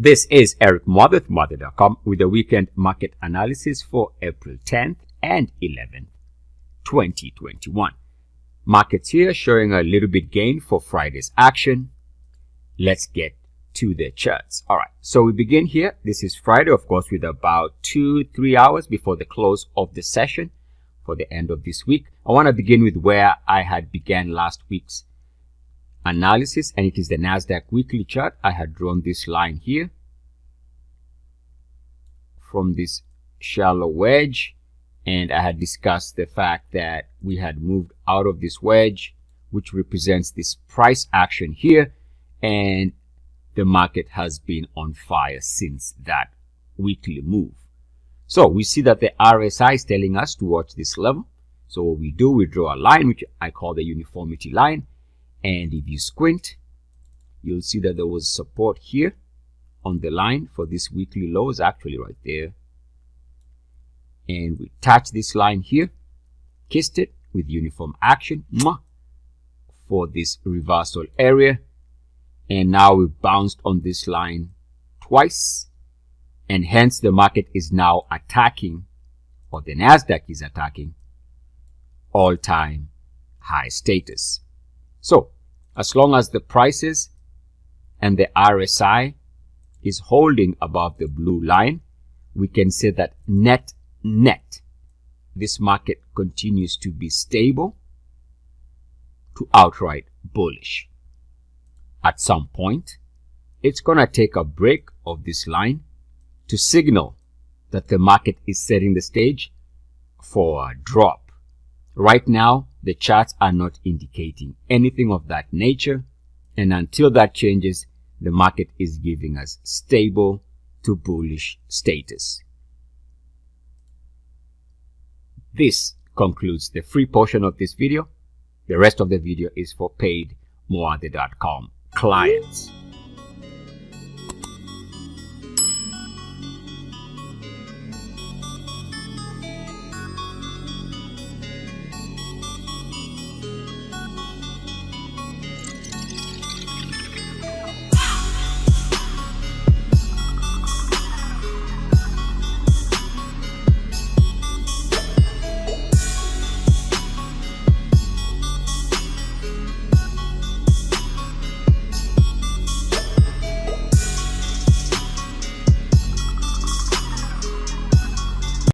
This is Eric Mother with Mother.com with the weekend market analysis for April 10th and 11th, 2021. Markets here showing a little bit gain for Friday's action. Let's get to the charts. All right, so we begin here. This is Friday, of course, with about 2-3 hours before the close of the session for the end of this week. I want to begin with where I had began last week's analysis, and it is the Nasdaq weekly chart. I had drawn this line here from this shallow wedge, and I had discussed the fact that we had moved out of this wedge, which represents this price action here, and the market has been on fire since that weekly move. So we see that the RSI is telling us to watch this level. So what we do, we draw a line which I call the uniformity line. And if you squint, you'll see that there was support here on the line for this weekly low, is actually right there. And we touch this line here, kissed it with uniform action for this reversal area. And now we've bounced on this line twice. And hence the market is now attacking, or the Nasdaq is attacking, all-time high status. So, as long as the prices and the RSI is holding above the blue line, we can say that net, this market continues to be stable to outright bullish. At some point, it's going to take a break of this line to signal that the market is setting the stage for a drop. Right now, the charts are not indicating anything of that nature, and until that changes, the market is giving us stable to bullish status. This concludes the free portion of this video. The rest of the video is for paid Moade.com clients.